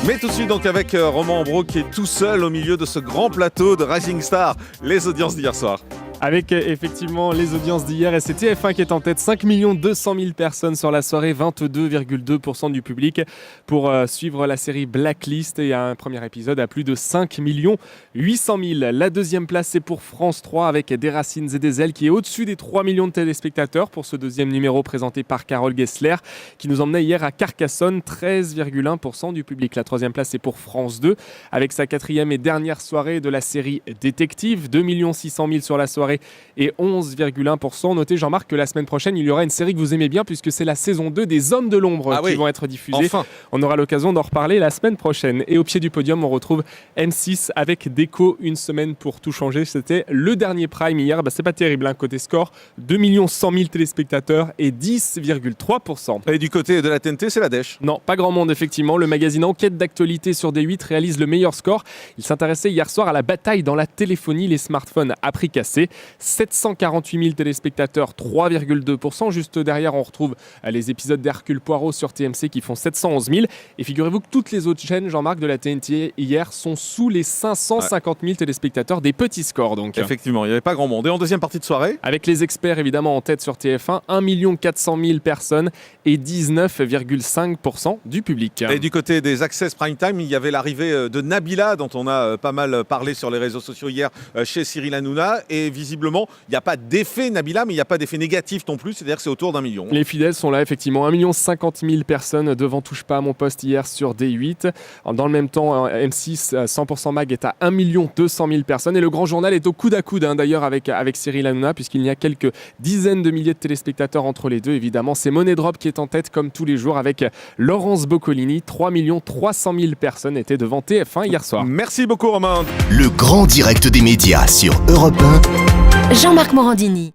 Mais tout de suite donc avec Romain Ambro qui est tout seul au milieu de ce grand plateau de Rising Star, les audiences d'hier soir. Avec effectivement les audiences d'hier, et c'est TF1 qui est en tête, 5 200 000 personnes sur la soirée, 22,2% du public pour suivre la série Blacklist, et un premier épisode à plus de 5 800 000. La deuxième place c'est pour France 3 avec Des Racines et des Ailes qui est au-dessus des 3 millions de téléspectateurs pour ce deuxième numéro présenté par Carole Gessler qui nous emmenait hier à Carcassonne, 13,1% du public. La troisième place c'est pour France 2 avec sa quatrième et dernière soirée de la série Détective, 2 600 000 sur la soirée et 11,1%. Notez Jean-Marc que la semaine prochaine il y aura une série que vous aimez bien puisque c'est la saison 2 des Hommes de l'Ombre qui vont être diffusés. Enfin. On aura l'occasion d'en reparler la semaine prochaine. Et au pied du podium on retrouve M6 avec Déco, une semaine pour tout changer. C'était le dernier prime hier, c'est pas terrible côté score, 2 100 000 téléspectateurs et 10,3%. Et du côté de la TNT c'est la dèche. Non, pas grand monde effectivement. Le magazine Enquête d'actualité sur D8 réalise le meilleur score. Il s'intéressait hier soir à la bataille dans la téléphonie, les smartphones à prix cassé. 748 000 téléspectateurs, 3,2%. Juste derrière, on retrouve les épisodes d'Hercule Poirot sur TMC qui font 711 000. Et figurez-vous que toutes les autres chaînes, Jean-Marc, de la TNT hier sont sous les 550 000 téléspectateurs, des petits scores donc. Effectivement, il n'y avait pas grand monde. Et en deuxième partie de soirée, avec les experts évidemment en tête sur TF1, 1 400 000 personnes et 19,5% du public. Et du côté des Access Prime Time, il y avait l'arrivée de Nabila, dont on a pas mal parlé sur les réseaux sociaux hier chez Cyril Hanouna. Et visiblement, il n'y a pas d'effet Nabila, mais il n'y a pas d'effet négatif non plus. C'est-à-dire que c'est autour d'1 million. Les fidèles sont là, effectivement. 1 50 000 personnes devant Touche pas à mon poste hier sur D8. Dans le même temps, M6 100% Mag est à 1 200 000 personnes. Et le grand journal est au coude à coude, d'ailleurs, avec Cyril Hanouna, puisqu'il y a quelques dizaines de milliers de téléspectateurs entre les deux, évidemment. C'est Money Drop qui est en tête, comme tous les jours, avec Laurence Boccolini. 3 300 000 personnes étaient devant TF1 hier soir. Merci beaucoup, Romain. Le grand direct des médias sur Europe 1. Jean-Marc Morandini.